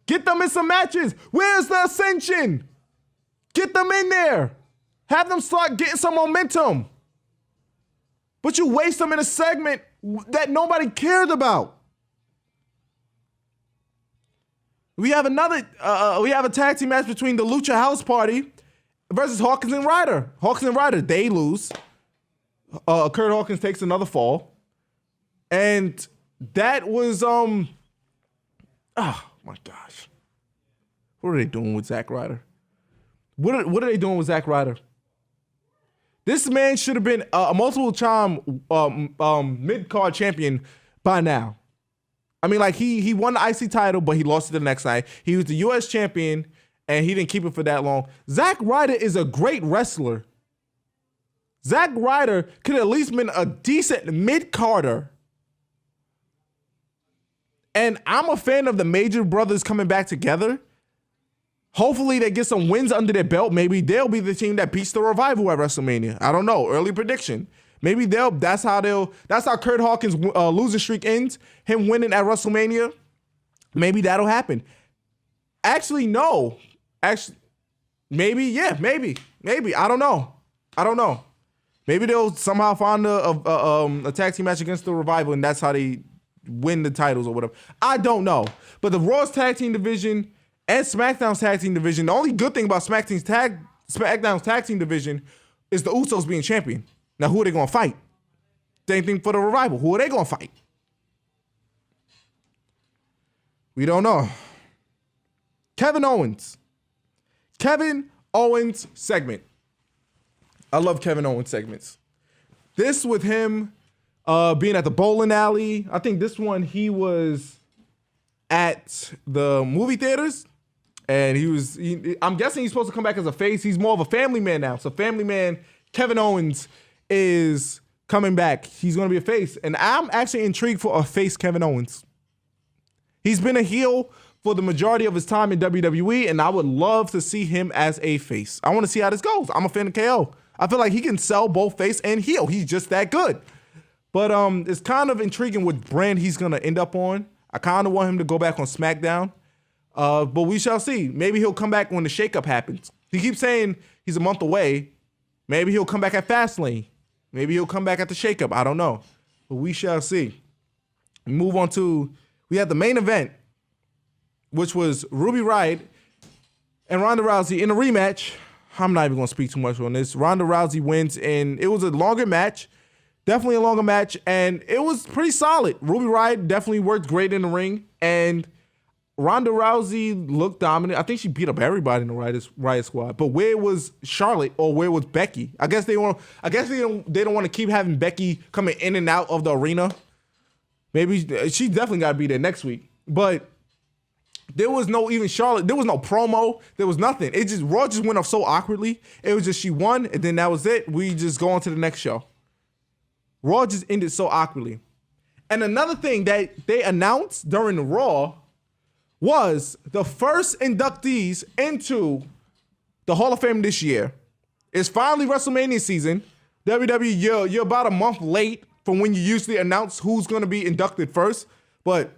Get them in some matches. Where's the Ascension? Get them in there. Have them start getting some momentum. But you waste them in a segment that nobody cared about. We have a tag team match between the Lucha House Party versus Hawkins and Ryder. Hawkins and Ryder, they lose. Kurt Hawkins takes another fall. And that was, oh my gosh. What are they doing with Zack Ryder? What are they doing with Zack Ryder? This man should have been a multiple-time mid-card champion by now. I mean, he won the IC title, but he lost it the next night. He was the U.S. champion, and he didn't keep it for that long. Zack Ryder is a great wrestler. Zack Ryder could at least been a decent mid-carder. And I'm a fan of the Major Brothers coming back together. Hopefully they get some wins under their belt. Maybe they'll be the team that beats the Revival at WrestleMania. I don't know. Early prediction. Maybe that's how Kurt Hawkins' losing streak ends. Him winning at WrestleMania. Maybe that'll happen. Actually, no. Actually, maybe. I don't know. Maybe they'll somehow find a tag team match against the Revival, and that's how they win the titles or whatever. I don't know. But the Raw's tag team division and SmackDown's tag team division, the only good thing about SmackDown's tag team division is the Usos being champion. Now, who are they going to fight? Same thing for the Revival. Who are they going to fight? We don't know. Kevin Owens segment. I love Kevin Owens segments. This with him being at the bowling alley. I think this one he was at the movie theaters. And I'm guessing he's supposed to come back as a face. He's more of a family man now. So family man Kevin Owens is coming back. He's going to be a face. And I'm actually intrigued for a face Kevin Owens. He's been a heel for the majority of his time in WWE, and I would love to see him as a face. I want to see how this goes. I'm a fan of KO. I feel like he can sell both face and heel. He's just that good. But it's kind of intriguing what brand he's going to end up on. I kind of want him to go back on SmackDown. But we shall see. Maybe he'll come back when the shakeup happens. He keeps saying he's a month away. Maybe he'll come back at Fastlane. Maybe he'll come back at the shakeup. I don't know. But we shall see. Move on to, we had the main event, which was Ruby Riott and Ronda Rousey in a rematch. I'm not even going to speak too much on this. Ronda Rousey wins, and it was a longer match. Definitely a longer match, and it was pretty solid. Ruby Riott definitely worked great in the ring, and Ronda Rousey looked dominant. I think she beat up everybody in the Riott Squad. But where was Charlotte or where was Becky? I guess they don't want to keep having Becky coming in and out of the arena. Maybe she definitely got to be there next week. But there was no even Charlotte. There was no promo. There was nothing. Raw just went off so awkwardly. It was just she won, and then that was it. We just go on to the next show. Raw just ended so awkwardly. And another thing that they announced during the Raw was the first inductees into the Hall of Fame this year. It's finally WrestleMania season. WWE, you're about a month late from when you usually announce who's going to be inducted first. But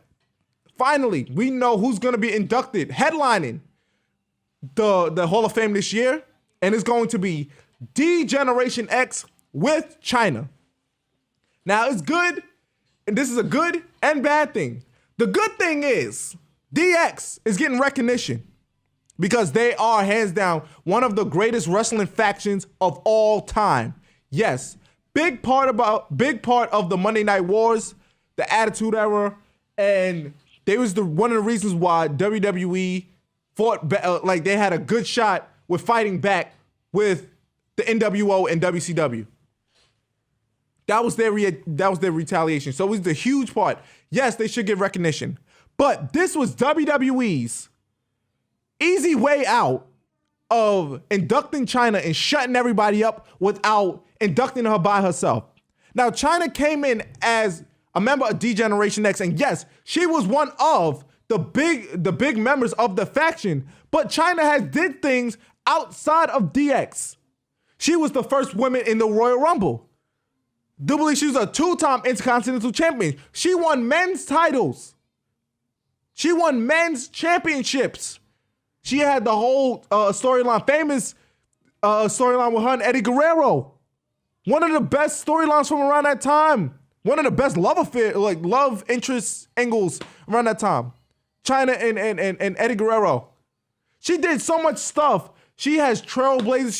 finally, we know who's going to be inducted, headlining the Hall of Fame this year. And it's going to be D-Generation X with China. Now, it's good, and this is a good and bad thing. The good thing is DX is getting recognition because they are, hands down, one of the greatest wrestling factions of all time. Yes, big part of the Monday Night Wars, the Attitude Era, and they was one of the reasons why WWE fought, like they had a good shot with fighting back with the NWO and WCW. That was their retaliation. So it was the huge part. Yes, they should get recognition. But this was WWE's easy way out of inducting China and shutting everybody up without inducting her by herself. Now, China came in as a member of D-Generation X, and yes, she was one of the big members of the faction, but China has did things outside of DX. She was the first woman in the Royal Rumble. Do believe she was a 2-time Intercontinental Champion. She won men's titles. She won men's championships. She had the whole storyline, famous storyline with her and Eddie Guerrero. One of the best storylines from around that time. One of the best love interest angles around that time. China and Eddie Guerrero. She did so much stuff. She has trailblazers.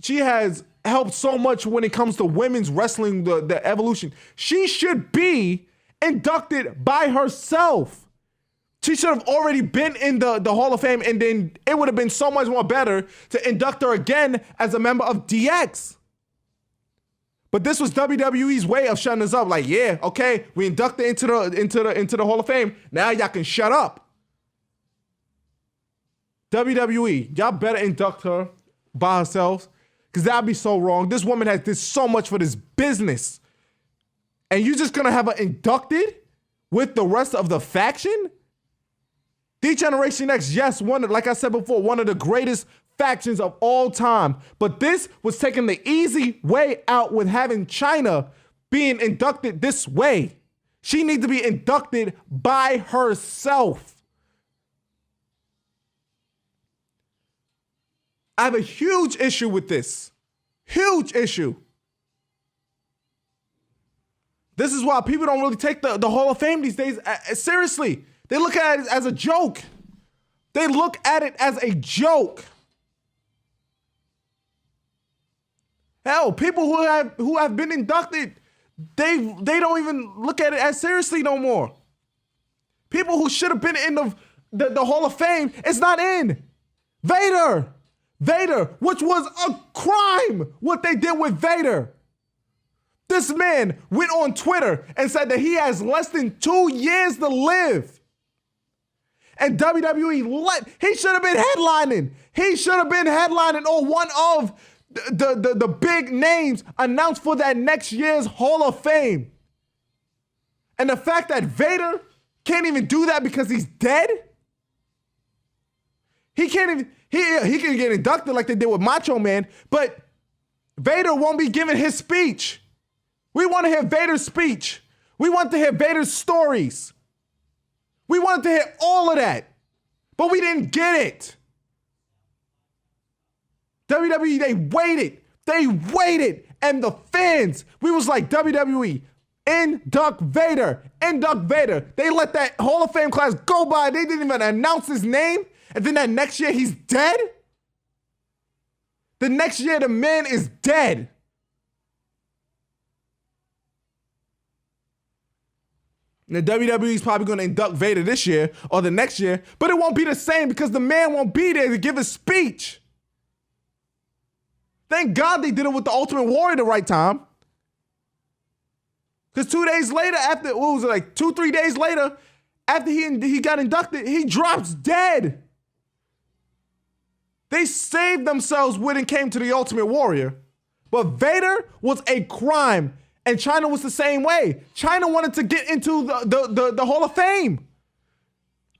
She has helped so much when it comes to women's wrestling, the evolution. She should be inducted by herself. She should have already been in the Hall of Fame, and then it would have been so much more better to induct her again as a member of DX. But this was WWE's way of shutting us up. Like, yeah, okay, we inducted into the Hall of Fame. Now y'all can shut up. WWE, y'all better induct her by herself, because that'd be so wrong. This woman has did so much for this business. And you're just going to have her inducted with the rest of the faction? D-Generation X, yes, like I said before, one of the greatest factions of all time. But this was taking the easy way out with having China being inducted this way. She needs to be inducted by herself. I have a huge issue with this. Huge issue. This is why people don't really take the Hall of Fame these days seriously. They look at it as a joke. They look at it as a joke. Hell, people who have been inducted, they don't even look at it as seriously no more. People who should have been in the Hall of Fame, it's not in. Vader, which was a crime, what they did with Vader. This man went on Twitter and said that he has less than 2 years to live. And WWE, he should have been headlining. He should have been headlining or one of the big names announced for that next year's Hall of Fame. And the fact that Vader can't even do that because he's dead. He He can get inducted like they did with Macho Man, but Vader won't be giving his speech. We want to hear Vader's speech. We want to hear Vader's stories. We wanted to hear all of that, but we didn't get it. WWE, they waited, and the fans, we was like, WWE, induct Vader. They let that Hall of Fame class go by. They didn't even announce his name, and then that next year he's dead? The next year the man is dead. The WWE is probably going to induct Vader this year or the next year, but it won't be the same because the man won't be there to give his speech. Thank God they did it with the Ultimate Warrior the right time. Because 2 days later, after, 2-3 days later, after he got inducted, he drops dead. They saved themselves when it came to the Ultimate Warrior. But Vader was a crime, and China was the same way. China wanted to get into the Hall of Fame.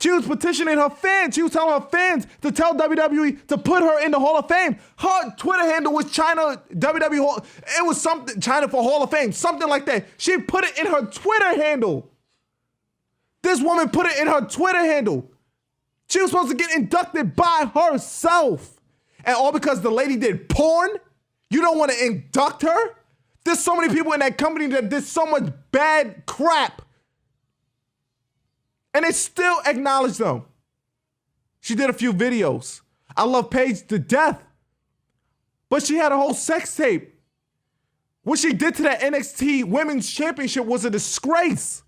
She was petitioning her fans. She was telling her fans to tell WWE to put her in the Hall of Fame. Her Twitter handle was China WWE Hall. It was something, China for Hall of Fame, something like that. She put it in her Twitter handle. This woman put it in her Twitter handle. She was supposed to get inducted by herself. And all because the lady did porn? You don't want to induct her? There's so many people in that company that did so much bad crap. And they still acknowledge them. She did a few videos. I love Paige to death. But she had a whole sex tape. What she did to that NXT Women's Championship was a disgrace.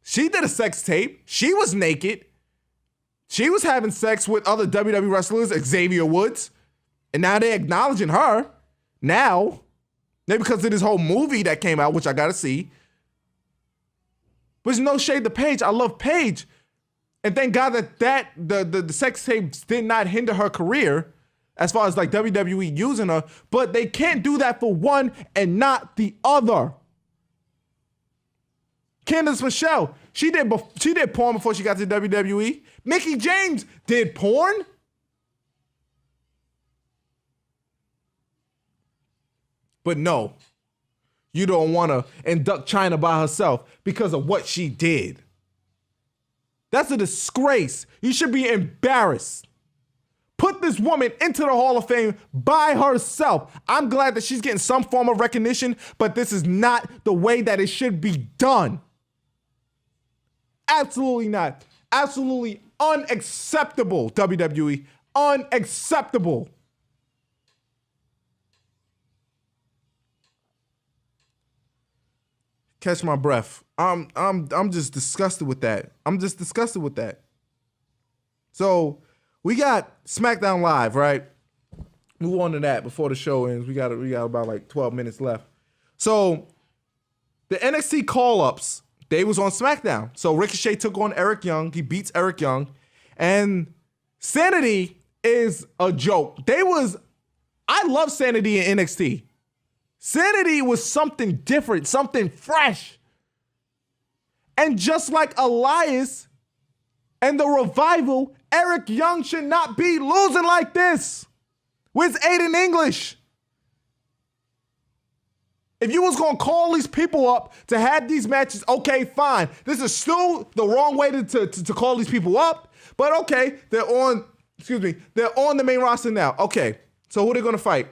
She did a sex tape. She was naked. She was having sex with other WWE wrestlers, Xavier Woods. And now they're acknowledging her. Now, maybe because of this whole movie that came out, which I got to see. But there's no shade to Paige. I love Paige. And thank God that the sex tapes did not hinder her career as far as like WWE using her. But they can't do that for one and not the other. Candice Michelle, she did porn before she got to WWE. Mickie James did porn. But no, you don't want to induct China by herself because of what she did. That's a disgrace. You should be embarrassed. Put this woman into the Hall of Fame by herself. I'm glad that she's getting some form of recognition, but this is not the way that it should be done. Absolutely not. Absolutely unacceptable, WWE. Unacceptable. Catch my breath. I'm just disgusted with that. So we got SmackDown Live, right? Move on to that before the show ends. We got about like 12 minutes left. So the NXT call-ups, they was on SmackDown. So Ricochet took on Eric Young. He beats Eric Young. And Sanity is a joke. I love Sanity in NXT. Sanity was something different, something fresh. And just like Elias and the Revival, Eric Young should not be losing like this with Aiden English. If you was going to call these people up to have these matches, okay, fine. This is still the wrong way to call these people up, but okay, they're on the main roster now. Okay, so who are they going to fight?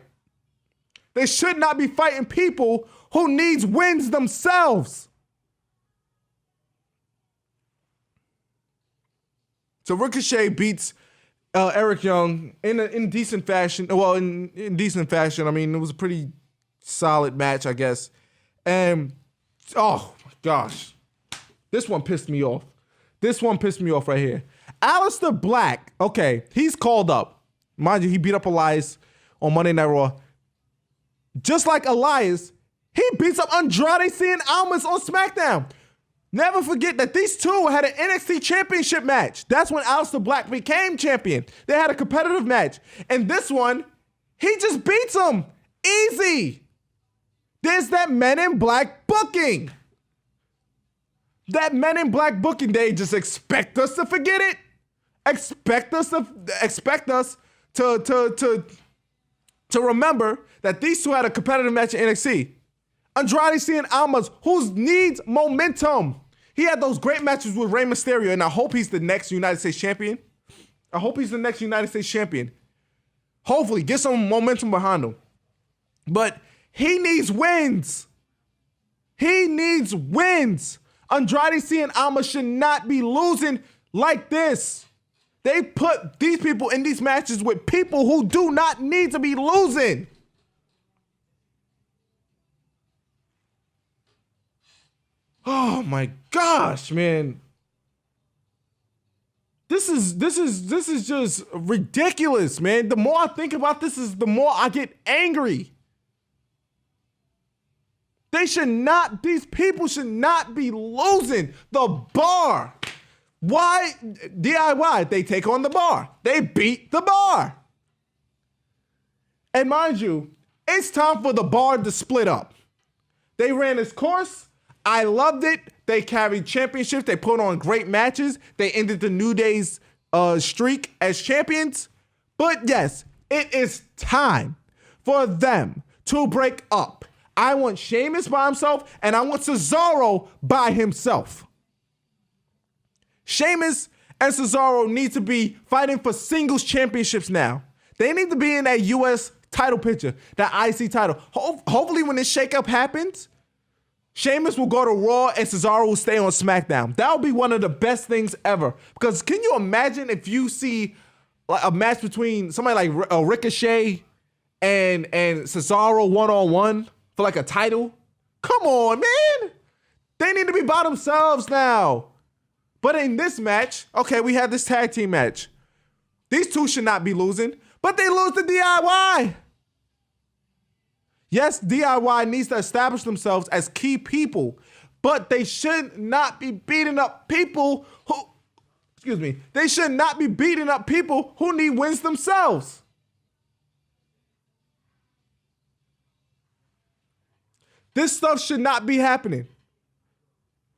They should not be fighting people who needs wins themselves. So Ricochet beats Eric Young in decent fashion. Well, in decent fashion. I mean, it was a pretty solid match, I guess. And, oh, my gosh. This one pissed me off. Right here. Aleister Black, okay, he's called up. Mind you, he beat up Elias on Monday Night Raw. Just like Elias, he beats up Andrade Cien Almas on SmackDown. Never forget that these two had an NXT championship match. That's when Aleister Black became champion. They had a competitive match. And this one, he just beats him. Easy. There's that Men in Black booking. They just expect us to forget it. expect us to remember that these two had a competitive match in NXT. Andrade Cien Almas, who needs momentum. He had those great matches with Rey Mysterio, and I hope he's the next United States champion. Hopefully, get some momentum behind him. But he needs wins. Andrade Cien Almas should not be losing like this. They put these people in these matches with people who do not need to be losing. Oh my gosh, man. This is just ridiculous, man. The more I think about this, the more I get angry. These people should not be losing the bar. Why? DIY, they take on the bar. They beat the bar. And mind you, it's time for the bar to split up. They ran its course. I loved it. They carried championships. They put on great matches. They ended the New Day's streak as champions. But yes, it is time for them to break up. I want Sheamus by himself, and I want Cesaro by himself. Sheamus and Cesaro need to be fighting for singles championships now. They need to be in that U.S. title picture, that IC title. Hopefully when this shakeup happens, Sheamus will go to Raw and Cesaro will stay on SmackDown. That would be one of the best things ever. Because can you imagine if you see a match between somebody like Ricochet and Cesaro one-on-one for like a title? Come on, man. They need to be by themselves now. But in this match, okay, we had this tag team match. These two should not be losing, but they lose to DIY. Yes, DIY needs to establish themselves as key people, but they should not be beating up people who need wins themselves. This stuff should not be happening.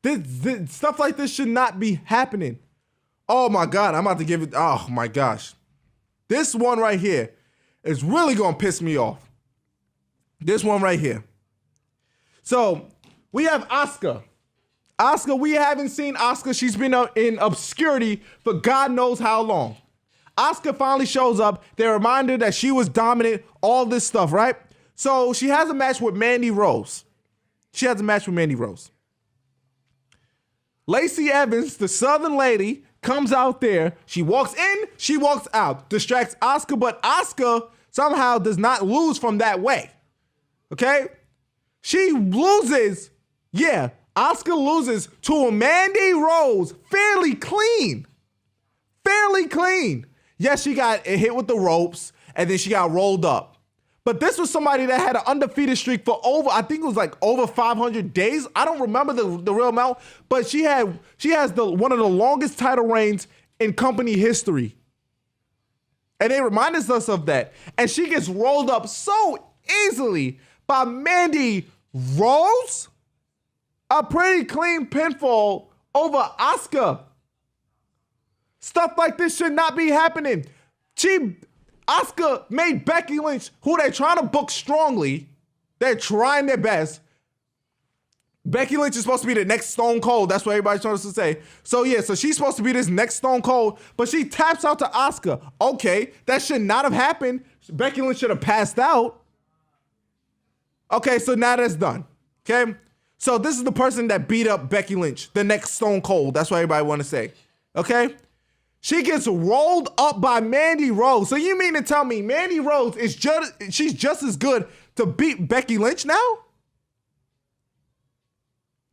This stuff like this should not be happening. Oh my God, I'm about to give it, oh my gosh. This one right here is really gonna piss me off. This one right here. So we have Asuka. We haven't seen Asuka. She's been in obscurity for God knows how long. Asuka finally shows up. They remind her that she was dominant, all this stuff, right? So she has a match with Mandy Rose. Lacey Evans, the Southern lady, comes out there. She walks in, she walks out, distracts Asuka, but Asuka somehow does not lose from that way. Okay? She loses. Yeah, Asuka loses to Mandy Rose fairly clean. Yes, she got hit with the ropes and then she got rolled up. But this was somebody that had an undefeated streak for over 500 days. I don't remember the real amount, but she has one of the longest title reigns in company history. And they reminded us of that. And she gets rolled up so easily by Mandy Rose. A pretty clean pinfall over Asuka. Stuff like this should not be happening. Asuka made Becky Lynch, who they're trying to book strongly. They're trying their best. Becky Lynch is supposed to be the next Stone Cold. That's what everybody's trying to say. So yeah, so she's supposed to be this next Stone Cold, but she taps out to Asuka. Okay, that should not have happened. Becky Lynch should have passed out. Okay, so now that's done. Okay, so this is the person that beat up Becky Lynch, the next Stone Cold. That's what everybody want to say. Okay. She gets rolled up by Mandy Rose. So you mean to tell me Mandy Rose she's just as good to beat Becky Lynch now?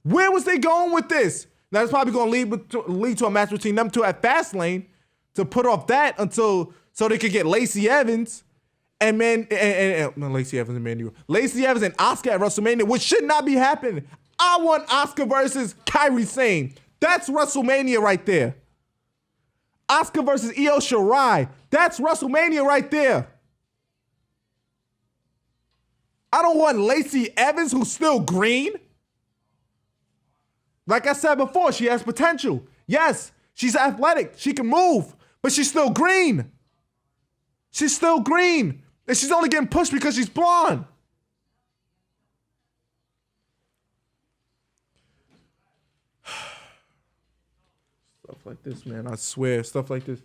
Where was they going with this? Now it's probably going to lead to a match between them two at Fastlane to put off that so they could get Lacey Evans and Lacey Evans and Mandy Rose. Lacey Evans and Asuka at WrestleMania, which should not be happening. I want Asuka versus Kairi Sane. That's WrestleMania right there. Asuka versus Io Shirai. That's WrestleMania right there. I don't want Lacey Evans, who's still green. Like I said before, she has potential. Yes, she's athletic. She can move. But she's still green. She's still green. And she's only getting pushed because she's blonde. Stuff like this, man. I swear, stuff like this.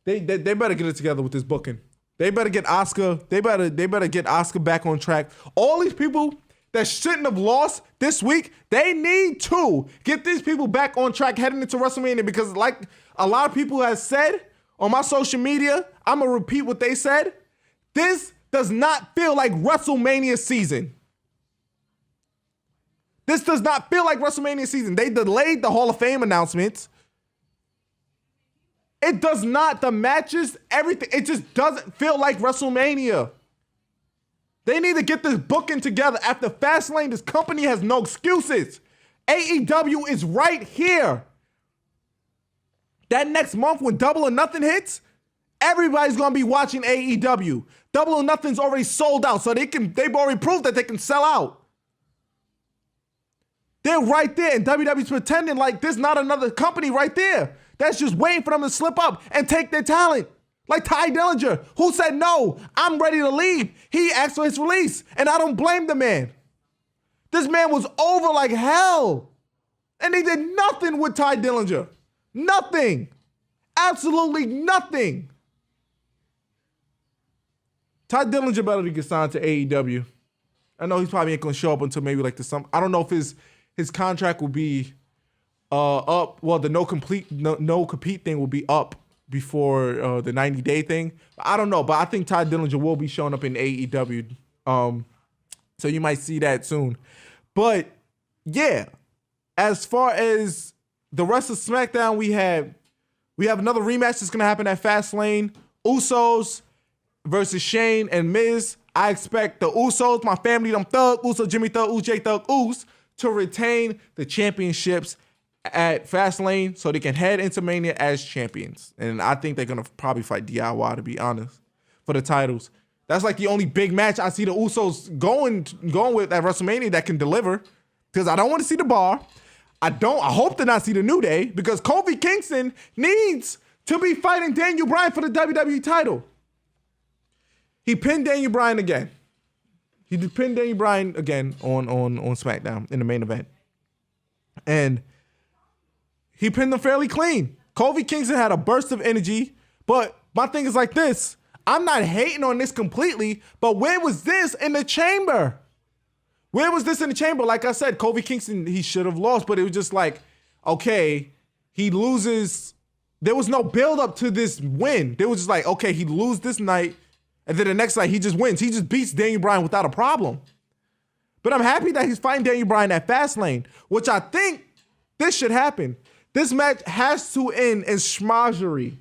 They better get it together with this booking. They better get Asuka. They better get Asuka back on track. All these people that shouldn't have lost this week, they need to get these people back on track heading into WrestleMania, because like a lot of people have said on my social media, I'm going to repeat what they said. This does not feel like WrestleMania season. This does not feel like WrestleMania season. They delayed the Hall of Fame announcements. It does not. The matches, everything. It just doesn't feel like WrestleMania. They need to get this booking together. After Fastlane, this company has no excuses. AEW is right here. That next month when Double or Nothing hits, everybody's going to be watching AEW. Double or Nothing's already sold out, so they've already proved that they can sell out. They're right there, and WWE's pretending like there's not another company right there that's just waiting for them to slip up and take their talent. Like Ty Dillinger, who said, no, I'm ready to leave. He asked for his release, and I don't blame the man. This man was over like hell, and they did nothing with Ty Dillinger. Nothing. Absolutely nothing. Ty Dillinger better to get signed to AEW. I know he's probably ain't going to show up until maybe like the summer. I don't know if his contract will be up. Well, the no compete thing will be up before the 90-day thing. I don't know, but I think Ty Dillinger will be showing up in AEW. So you might see that soon. But yeah, as far as the rest of SmackDown, we have another rematch that's going to happen at Fastlane. Usos versus Shane and Miz. I expect the Usos, my family, them Thug, Uso, Jimmy Thug, UJ Thug, Us, to retain the championships at Fastlane so they can head into Mania as champions. And I think they're going to probably fight DIY, to be honest, for the titles. That's like the only big match I see the Usos going with at WrestleMania that can deliver, because I don't want to see the Bar. I hope to not see the New Day, because Kofi Kingston needs to be fighting Daniel Bryan for the WWE title. He pinned Daniel Bryan again. He pinned Daniel Bryan again on SmackDown in the main event. And he pinned him fairly clean. Kofi Kingston had a burst of energy, but my thing is like this. I'm not hating on this completely, but where was this in the chamber? Where was this in the chamber? Like I said, Kofi Kingston, he should have lost, but it was just like, okay, he loses. There was no build up to this win. There was just like, okay, he loses this night, and then the next night he just wins. He just beats Daniel Bryan without a problem. But I'm happy that he's fighting Daniel Bryan at Fastlane, which I think this should happen. This match has to end in schmozzery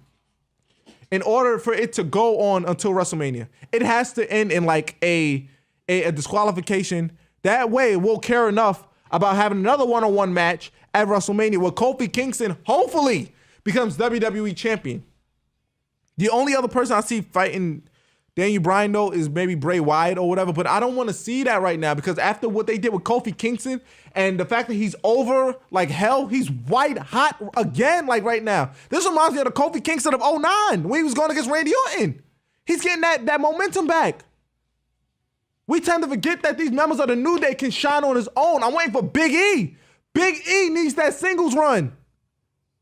in order for it to go on until WrestleMania. It has to end in like a disqualification. That way we'll care enough about having another one-on-one match at WrestleMania where Kofi Kingston hopefully becomes WWE champion. The only other person I see fighting Daniel Bryan, though, is maybe Bray Wyatt or whatever, but I don't want to see that right now, because after what they did with Kofi Kingston and the fact that he's over like hell, he's white hot again like right now. This reminds me of the Kofi Kingston of 2009 when he was going against Randy Orton. He's getting that momentum back. We tend to forget that these members of the New Day can shine on his own. I'm waiting for Big E. Big E needs that singles run.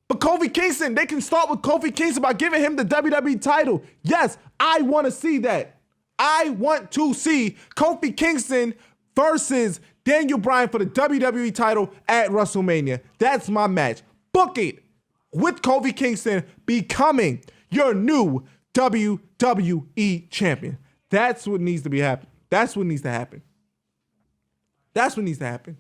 But Kofi Kingston, they can start with Kofi Kingston by giving him the WWE title. Yes, I want to see that. I want to see Kofi Kingston versus Daniel Bryan for the WWE title at WrestleMania. That's my match. Book it with Kofi Kingston becoming your new WWE champion. That's what needs to be happening. That's what needs to happen. That's what needs to happen.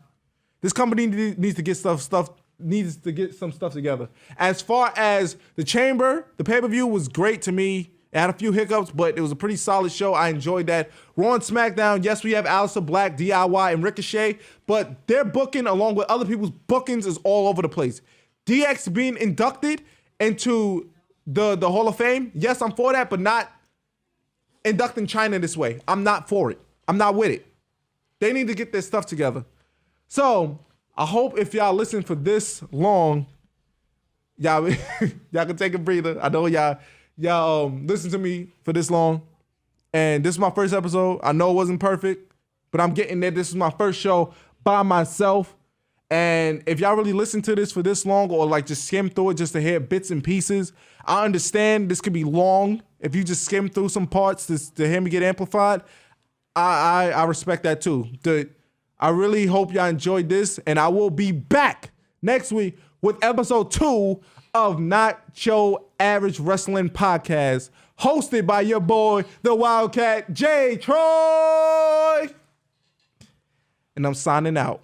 This company needs to get some stuff together. As far as the Chamber, the pay-per-view was great to me. It had a few hiccups, but it was a pretty solid show. I enjoyed that. Raw and SmackDown, yes, we have Aleister Black, DIY, and Ricochet, but their booking, along with other people's bookings, is all over the place. DX being inducted into the Hall of Fame, yes, I'm for that, but not inducting China this way. I'm not for it. I'm not with it. They need to get their stuff together. So I hope if y'all listen for this long, y'all can take a breather. I know y'all listen to me for this long, and this is my first episode. I know it wasn't perfect, but I'm getting there. This is my first show by myself. And if y'all really listen to this for this long, or like just skim through it just to hear bits and pieces, I understand this could be long. If you just skim through some parts to hear me get amplified, I respect that too. I really hope y'all enjoyed this, and I will be back next week with episode 2 of Not Your Average Wrestling Podcast, hosted by your boy, the Wildcat J. Troy. And I'm signing out.